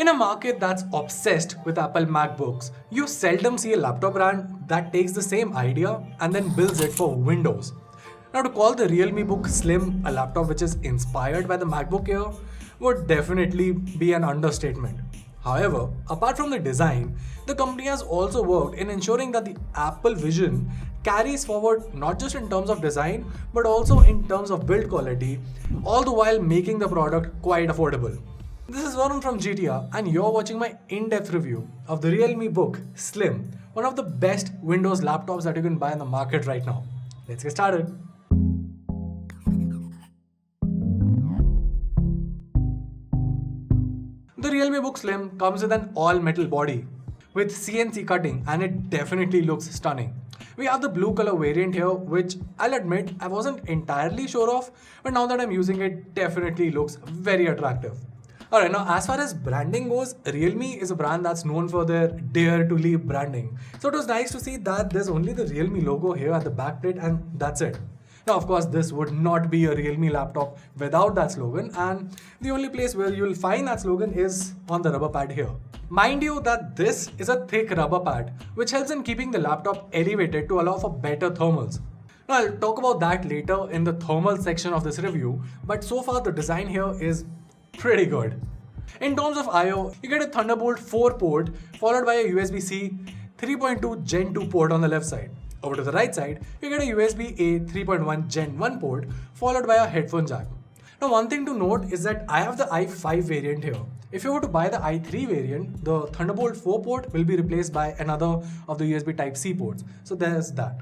In a market that's obsessed with Apple MacBooks, you seldom see a laptop brand that takes the same idea and then builds it for Windows. Now, to call the Realmebook Slim a laptop which is inspired by the MacBook Air would definitely be an understatement. However, apart from the design, the company has also worked in ensuring that the Apple vision carries forward not just in terms of design but also in terms of build quality, all the while making the product quite affordable. This is Varun from GTR and you're watching my in-depth review of the Realmebook Slim, one of the best Windows laptops that you can buy in the market right now. Let's get started. The Realmebook Slim comes with an all-metal body with CNC cutting and it definitely looks stunning. We have the blue color variant here, which I'll admit I wasn't entirely sure of, but now that I'm using it, definitely looks very attractive. Alright, now as far as branding goes, Realme is a brand that's known for their dare to leave branding. So it was nice to see that there's only the Realme logo here at the backplate and that's it. Now, of course, this would not be a Realme laptop without that slogan, and the only place where you'll find that slogan is on the rubber pad here. Mind you that this is a thick rubber pad, which helps in keeping the laptop elevated to allow for better thermals. Now, I'll talk about that later in the thermal section of this review, but so far the design here is pretty good. In terms of I/O, you get a Thunderbolt 4 port followed by a USB-C 3.2 Gen 2 port on the left side. Over to the right side, you get a USB-A 3.1 Gen 1 port followed by a headphone jack. Now, one thing to note is that I have the i5 variant here. If you were to buy the i3 variant, the Thunderbolt 4 port will be replaced by another of the USB Type-C ports. So there's that.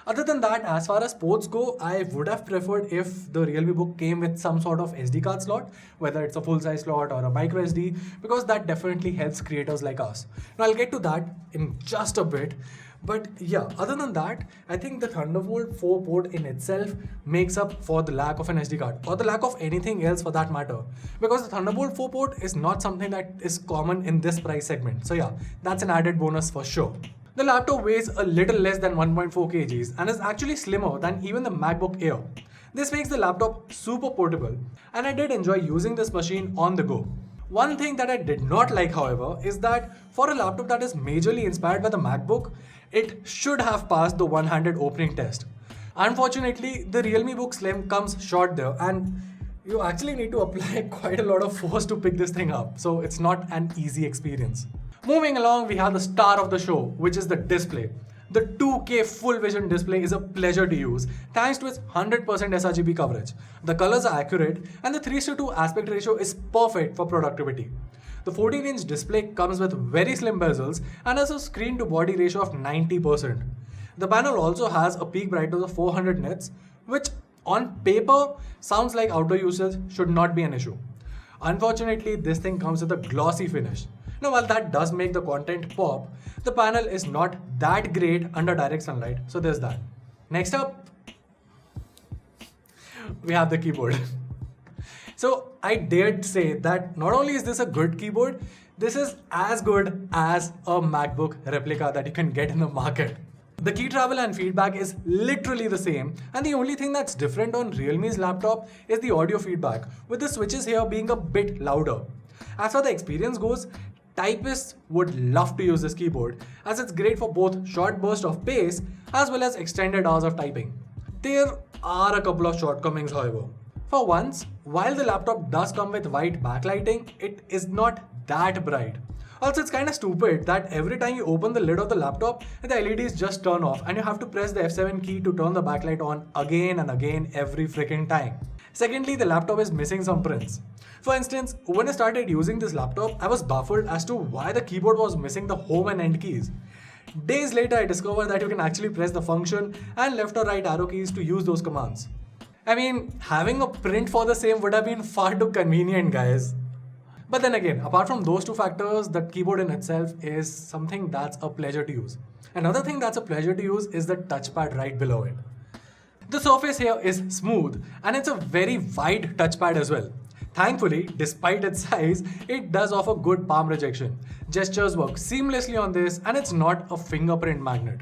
Other than that, as far as ports go, I would have preferred if the Realmebook came with some sort of SD card slot, whether it's a full-size slot or a micro SD, because that definitely helps creators like us. Now, I'll get to that in just a bit. But yeah, other than that, I think the Thunderbolt 4 port in itself makes up for the lack of an SD card or the lack of anything else for that matter. Because the Thunderbolt 4 port is not something that is common in this price segment. So yeah, that's an added bonus for sure. The laptop weighs a little less than 1.4 kgs and is actually slimmer than even the MacBook Air. This makes the laptop super portable and I did enjoy using this machine on the go. One thing that I did not like, however, is that for a laptop that is majorly inspired by the MacBook, it should have passed the one-handed opening test. Unfortunately, the Realmebook Slim comes short there and you actually need to apply quite a lot of force to pick this thing up, so it's not an easy experience. Moving along, we have the star of the show, which is the display. The 2K full vision display is a pleasure to use thanks to its 100% sRGB coverage. The colors are accurate and the 3:2 aspect ratio is perfect for productivity. The 14-inch display comes with very slim bezels and has a screen to body ratio of 90%. The panel also has a peak brightness of 400 nits, which on paper sounds like outdoor usage should not be an issue. Unfortunately, this thing comes with a glossy finish. Now, while that does make the content pop, the panel is not that great under direct sunlight, so there's that. Next up, we have the keyboard. So I dared say that not only is this a good keyboard, this is as good as a MacBook replica that you can get in the market. The key travel and feedback is literally the same, and the only thing that's different on Realme's laptop is the audio feedback, with the switches here being a bit louder. As far the experience goes, typists would love to use this keyboard as it's great for both short bursts of pace as well as extended hours of typing. There are a couple of shortcomings, however. For once, while the laptop does come with white backlighting, it is not that bright. Also, it's kind of stupid that every time you open the lid of the laptop, the LEDs just turn off and you have to press the F7 key to turn the backlight on again and again every freaking time. Secondly, the laptop is missing some prints. For instance, when I started using this laptop, I was baffled as to why the keyboard was missing the home and end keys. Days later, I discovered that you can actually press the function and left or right arrow keys to use those commands. I mean, having a print for the same would have been far too convenient, guys. But then again, apart from those two factors, the keyboard in itself is something that's a pleasure to use. Another thing that's a pleasure to use is the touchpad right below it. The surface here is smooth and it's a very wide touchpad as well. Thankfully, despite its size, it does offer good palm rejection. Gestures work seamlessly on this and it's not a fingerprint magnet.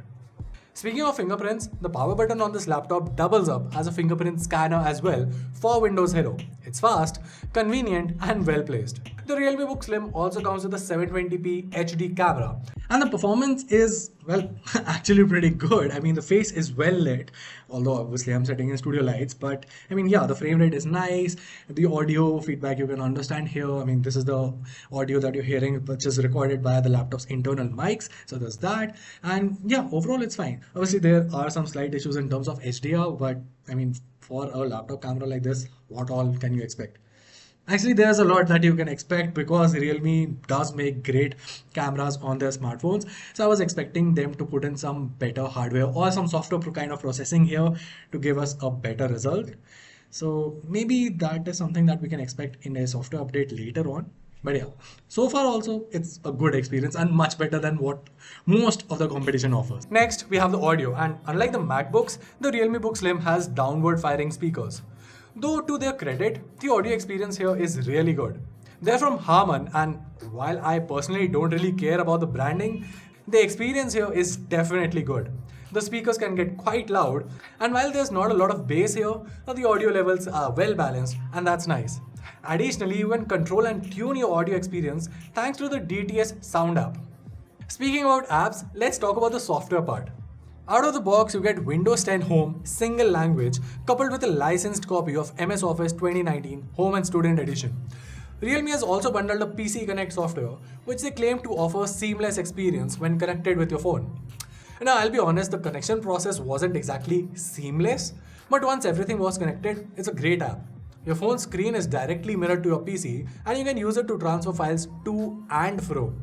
Speaking of fingerprints, the power button on this laptop doubles up as a fingerprint scanner as well for Windows Hello. It's fast, convenient and well placed. The Realmebook Slim also comes with a 720p HD camera, and the performance is, well, actually pretty good. I mean, the face is well lit, although obviously I'm setting in studio lights, but I mean, yeah, the frame rate is nice. The audio feedback you can understand here. I mean, this is the audio that you're hearing, which is recorded via the laptop's internal mics, so there's that. And yeah, overall it's fine. Obviously, there are some slight issues in terms of HDR, but I mean, for a laptop camera like this, what all can you expect? Actually, there's a lot that you can expect because Realme does make great cameras on their smartphones. So I was expecting them to put in some better hardware or some software kind of processing here to give us a better result. So maybe that is something that we can expect in a software update later on. But yeah, so far also it's a good experience and much better than what most of the competition offers. Next, we have the audio, and unlike the MacBooks, the Realmebook Slim has downward firing speakers. Though to their credit, the audio experience here is really good. They're from Harman, and while I personally don't really care about the branding, the experience here is definitely good. The speakers can get quite loud, and while there's not a lot of bass here, the audio levels are well balanced, and that's nice. Additionally, you can control and tune your audio experience thanks to the DTS Sound app. Speaking about apps, let's talk about the software part. Out of the box, you get Windows 10 Home, single language, coupled with a licensed copy of MS Office 2019 Home and Student Edition. Realme has also bundled a PC Connect software, which they claim to offer seamless experience when connected with your phone. Now, I'll be honest, the connection process wasn't exactly seamless, but once everything was connected, it's a great app. Your phone screen is directly mirrored to your PC, and you can use it to transfer files to and fro.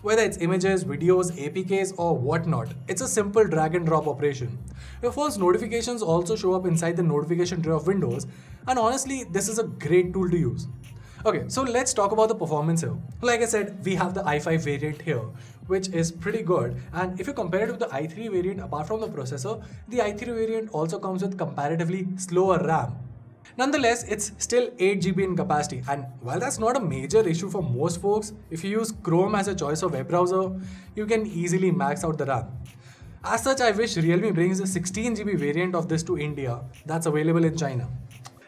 Whether it's images, videos, APKs, or whatnot, it's a simple drag and drop operation. Your phone's notifications also show up inside the notification tray of Windows, and honestly, this is a great tool to use. Okay, so let's talk about the performance here. Like I said, we have the i5 variant here, which is pretty good. And if you compare it with the i3 variant, apart from the processor, the i3 variant also comes with comparatively slower RAM. Nonetheless, it's still 8GB in capacity, and while that's not a major issue for most folks, if you use Chrome as a choice of web browser, you can easily max out the RAM. As such, I wish Realme brings a 16GB variant of this to India that's available in China.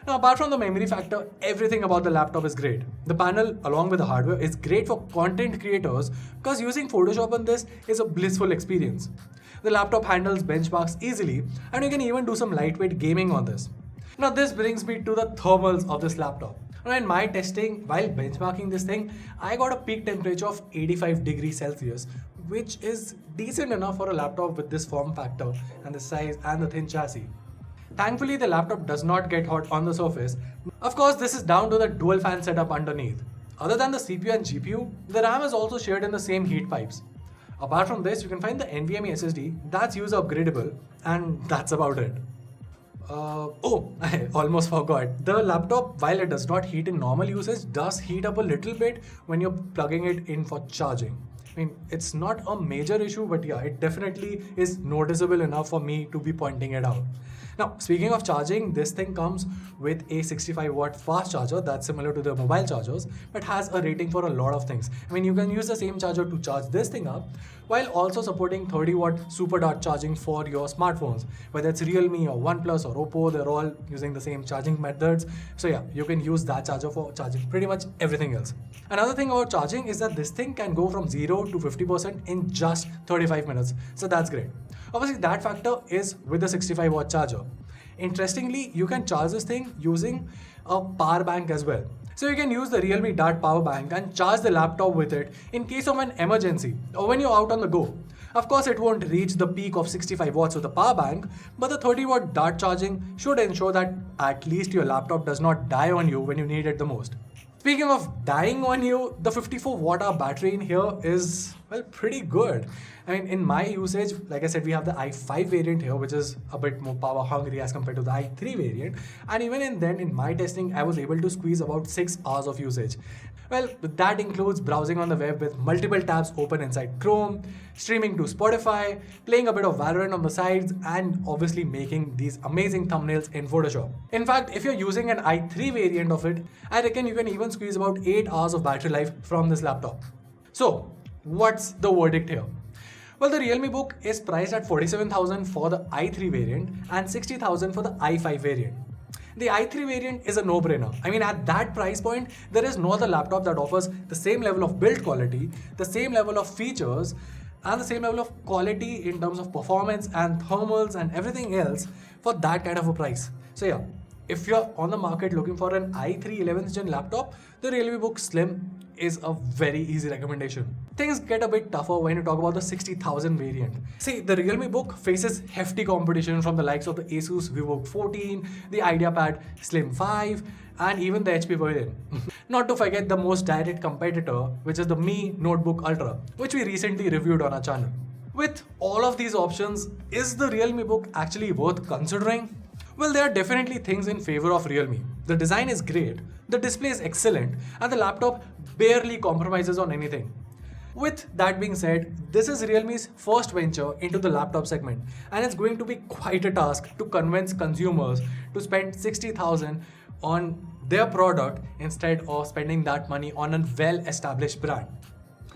Now, apart from the memory factor, everything about the laptop is great. The panel, along with the hardware, is great for content creators because using Photoshop on this is a blissful experience. The laptop handles benchmarks easily, and you can even do some lightweight gaming on this. Now this brings me to the thermals of this laptop. Now in my testing, while benchmarking this thing, I got a peak temperature of 85 degrees Celsius, which is decent enough for a laptop with this form factor and the size and the thin chassis. Thankfully, the laptop does not get hot on the surface. Of course, this is down to the dual fan setup underneath. Other than the CPU and GPU, the RAM is also shared in the same heat pipes. Apart from this, you can find the NVMe SSD that's user upgradable, and that's about it. I almost forgot. The laptop, while it does not heat in normal usage, does heat up a little bit when you're plugging it in for charging. I mean, it's not a major issue, but yeah, it definitely is noticeable enough for me to be pointing it out. Now, speaking of charging, this thing comes with a 65-watt fast charger that's similar to the mobile chargers, but has a rating for a lot of things. I mean, you can use the same charger to charge this thing up, while also supporting 30-watt super dart charging for your smartphones. Whether it's Realme or OnePlus or Oppo, they're all using the same charging methods. So yeah, you can use that charger for charging pretty much everything else. Another thing about charging is that this thing can go from 0 to 50% in just 35 minutes. So that's great. Obviously, that factor is with the 65-watt charger. Interestingly, you can charge this thing using a power bank as well. So you can use the Realme Dart power bank and charge the laptop with it in case of an emergency or when you're out on the go. Of course, it won't reach the peak of 65 watts with the power bank, but the 30-watt Dart charging should ensure that at least your laptop does not die on you when you need it the most. Speaking of dying on you, the 54 watt hour battery in here is, well, pretty good. I mean, in my usage, like I said, we have the i5 variant here, which is a bit more power hungry as compared to the i3 variant. And even in my testing, I was able to squeeze about 6 hours of usage. Well, that includes browsing on the web with multiple tabs open inside Chrome, streaming to Spotify, playing a bit of Valorant on the sides, and obviously making these amazing thumbnails in Photoshop. In fact, if you're using an i3 variant of it, I reckon you can even squeeze about 8 hours of battery life from this laptop. So, what's the verdict here? Well, the Realmebook is priced at $47,000 for the i3 variant and $60,000 for the i5 variant. The i3 variant is a no-brainer. I mean, at that price point, there is no other laptop that offers the same level of build quality, the same level of features, and the same level of quality in terms of performance and thermals and everything else for that kind of a price. So yeah, if you're on the market looking for an i3 11th gen laptop, the Realmebook Slim is a very easy recommendation. Things get a bit tougher when you talk about the 60,000 variant. See, the Realmebook faces hefty competition from the likes of the ASUS VivoBook 14, the IdeaPad Slim 5, and even the HP Pavilion. Not to forget the most direct competitor, which is the Mi Notebook Ultra, which we recently reviewed on our channel. With all of these options, is the Realmebook actually worth considering? Well, there are definitely things in favor of Realme. The design is great, the display is excellent, and the laptop barely compromises on anything. With that being said, this is Realme's first venture into the laptop segment, and it's going to be quite a task to convince consumers to spend 60,000 on their product instead of spending that money on a well-established brand.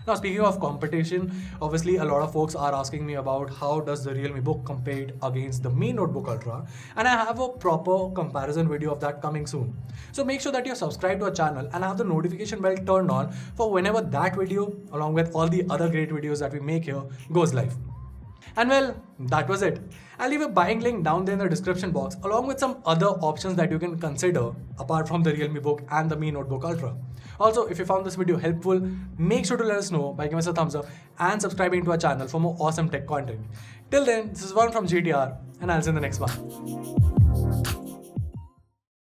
Now, speaking of competition, obviously a lot of folks are asking me about how does the Realmebook compete against the Mi Notebook Ultra, and I have a proper comparison video of that coming soon. So make sure that you're subscribed to our channel and have the notification bell turned on for whenever that video, along with all the other great videos that we make here, goes live. And well, that was it. I'll leave a buying link down there in the description box along with some other options that you can consider apart from the Realmebook and the Mi Notebook Ultra. Also, if you found this video helpful, make sure to let us know by giving us a thumbs up and subscribing to our channel for more awesome tech content. Till then, this is Varun from GTR, and I'll see you in the next one.